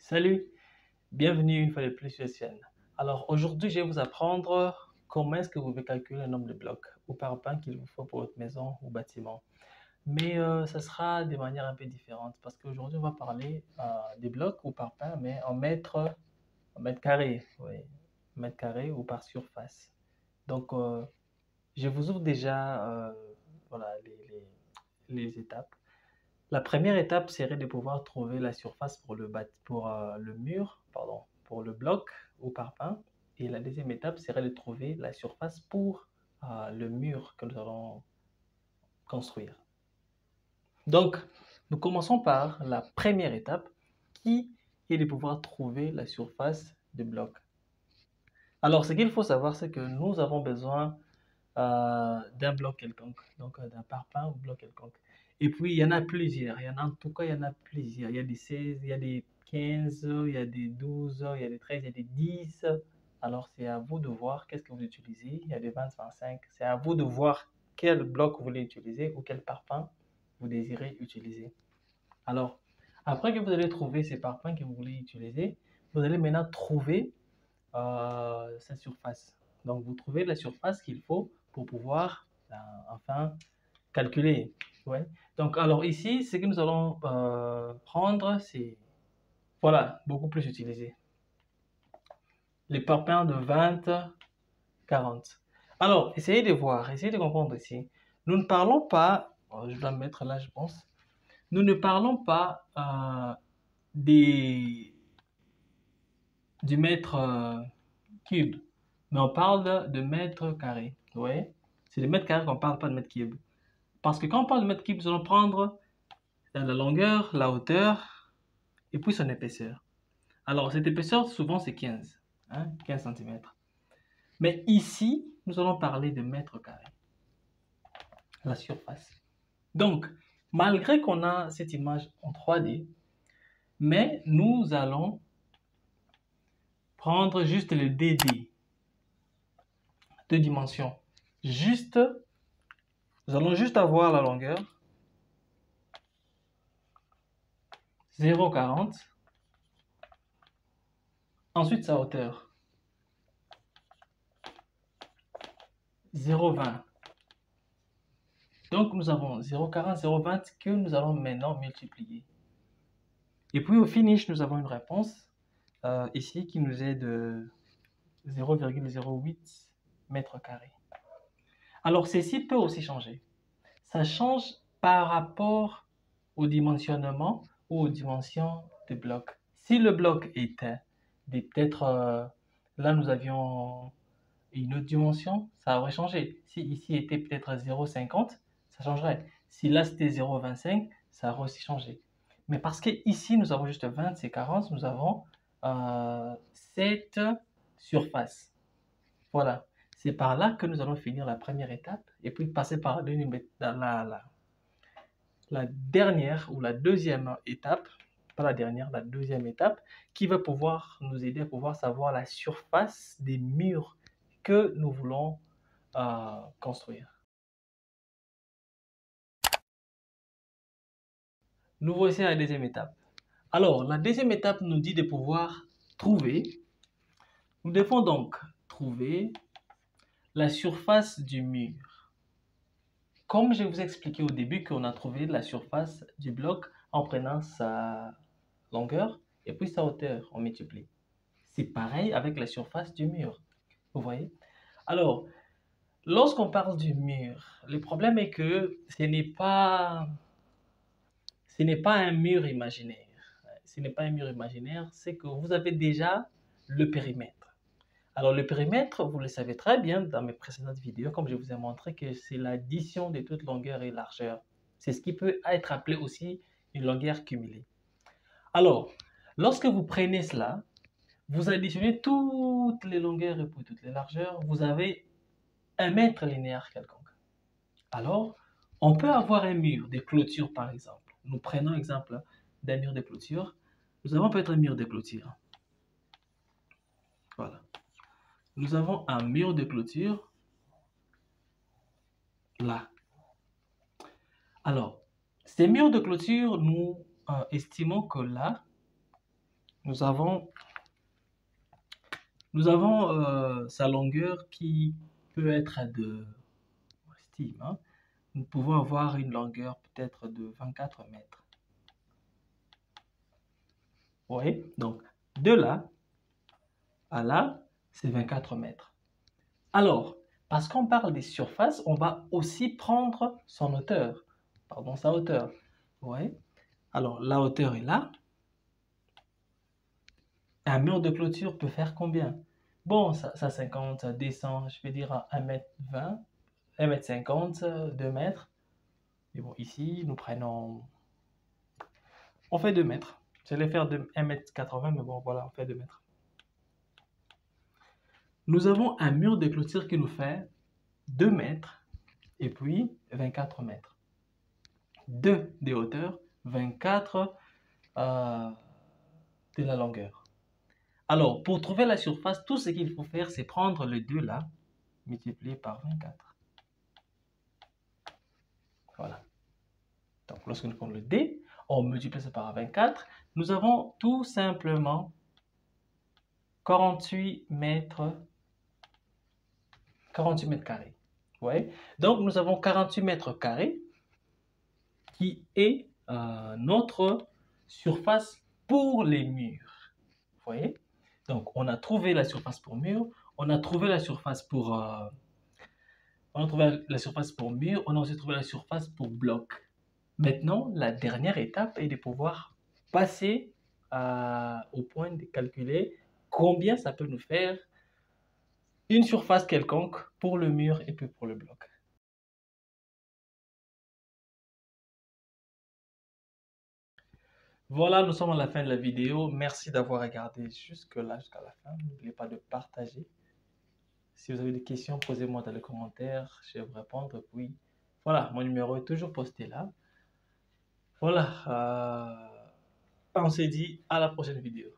Salut, bienvenue une fois de plus sur la chaîne. Alors aujourd'hui, je vais vous apprendre comment est-ce que vous pouvez calculer le nombre de blocs ou parpaings qu'il vous faut pour votre maison ou bâtiment. Mais ça sera de manière un peu différente parce qu'aujourd'hui, on va parler des blocs ou parpaings, mais en mètres carrés, oui, mètres carrés ou par surface. Donc, je vous ouvre déjà voilà, les étapes. La première étape serait de pouvoir trouver la surface pour le mur, pardon, pour le bloc ou parpaing. Et la deuxième étape serait de trouver la surface pour le mur que nous allons construire. Donc, nous commençons par la première étape qui est de pouvoir trouver la surface du bloc. Alors, ce qu'il faut savoir, c'est que nous avons besoin d'un bloc quelconque, donc d'un parpaing ou bloc quelconque. Et puis, il y en a plusieurs. Il y en a, en tout cas, il y en a plusieurs. Il y a des 16, il y a des 15, il y a des 12, il y a des 13, il y a des 10. Alors, c'est à vous de voir qu'est-ce que vous utilisez. Il y a des 20, 25. C'est à vous de voir quel bloc vous voulez utiliser ou quel parpaing vous désirez utiliser. Alors, après que vous allez trouver ces parpaings que vous voulez utiliser, vous allez maintenant trouver sa surface. Donc, vous trouvez la surface qu'il faut pour pouvoir enfin calculer. Ouais. Donc, alors ici, ce que nous allons prendre, c'est voilà, beaucoup plus utilisé. Les parpaings de 20, 40. Alors, essayez de voir, essayez de comprendre ici. Nous ne parlons pas, je dois me mettre là, je pense. Nous ne parlons pas des, du mètre cube, mais on parle de mètres carrés. Oui, c'est de mètres carrés qu'on parle, pas de mètres cubes. Parce que quand on parle de mètres cubes, nous allons prendre la longueur, la hauteur et puis son épaisseur. Alors, cette épaisseur, souvent, c'est 15, 15 cm. Mais ici, nous allons parler de mètres carrés, la surface. Donc, malgré qu'on a cette image en 3D, mais nous allons prendre juste le DD, deux dimensions. Nous allons juste avoir la longueur, 0,40. Ensuite, sa hauteur, 0,20. Donc, nous avons 0,40, 0,20 que nous allons maintenant multiplier. Et puis, au finish, nous avons une réponse ici qui nous est de 0,08 mètres carrés. Alors, ceci peut aussi changer. Ça change par rapport au dimensionnement ou aux dimensions du bloc. Si le bloc était peut-être, là nous avions une autre dimension, ça aurait changé. Si ici était peut-être 0,50, ça changerait. Si là c'était 0,25, ça aurait aussi changé. Mais parce que ici nous avons juste 20 et 40, nous avons cette surface. Voilà. C'est par là que nous allons finir la première étape et puis passer par la dernière ou la deuxième étape, pas la dernière, la deuxième étape, qui va pouvoir nous aider à pouvoir savoir la surface des murs que nous voulons construire. Nous voici à la deuxième étape. Alors, la deuxième étape nous dit de pouvoir trouver, nous devons donc trouver la surface du mur. Comme je vous ai expliqué au début qu'on a trouvé la surface du bloc en prenant sa longueur et puis sa hauteur, on multiplie. C'est pareil avec la surface du mur. Vous voyez? Alors, lorsqu'on parle du mur, le problème est que ce n'est pas un mur imaginaire. Ce n'est pas un mur imaginaire, c'est que vous avez déjà le périmètre. Alors, le périmètre, vous le savez très bien dans mes précédentes vidéos, comme je vous ai montré que c'est l'addition de toute longueur et largeur. C'est ce qui peut être appelé aussi une longueur cumulée. Alors, lorsque vous prenez cela, vous additionnez toutes les longueurs et puis toutes les largeurs, vous avez un mètre linéaire quelconque. Alors, on peut avoir un mur de clôture par exemple. Nous prenons l'exemple d'un mur de clôture. Nous avons peut-être un mur de clôture. Voilà. Nous avons un mur de clôture là. Alors, ces murs de clôture, nous estimons que là, nous avons sa longueur qui peut être de, on estime, hein, nous pouvons avoir une longueur peut-être de 24 mètres. Oui, donc de là à là, c'est 24 mètres. Alors, parce qu'on parle des surfaces, on va aussi prendre son hauteur. Pardon, sa hauteur. Oui. Alors, la hauteur est là. Un mur de clôture peut faire combien? Bon, ça 50, ça descend, je vais dire à 1m20, 1m50, 2 mètres. Mais bon, ici, nous prenons... On fait 2 mètres. J'allais faire 1m80, mais bon, voilà, on fait 2 mètres. Nous avons un mur de clôture qui nous fait 2 mètres et puis 24 mètres. 2 de hauteur, 24 de la longueur. Alors, pour trouver la surface, tout ce qu'il faut faire, c'est prendre le 2 là, multiplié par 24. Voilà. Donc, lorsque nous prenons le D, on multiplie ça par 24, nous avons tout simplement 48 mètres carrés. Ouais. Donc, nous avons 48 mètres carrés qui est notre surface pour les murs. Vous voyez? Donc, on a trouvé la surface pour mur, on a trouvé la surface pour mur, on a aussi trouvé la surface pour bloc. Maintenant, la dernière étape est de pouvoir passer au point de calculer combien ça peut nous faire une surface quelconque pour le mur et puis pour le bloc. Voilà, nous sommes à la fin de la vidéo. Merci d'avoir regardé jusque-là, jusqu'à la fin. N'oubliez pas de partager. Si vous avez des questions, posez-moi dans les commentaires. Je vais vous répondre. Puis, voilà, mon numéro est toujours posté là. Voilà, on s'est dit à la prochaine vidéo.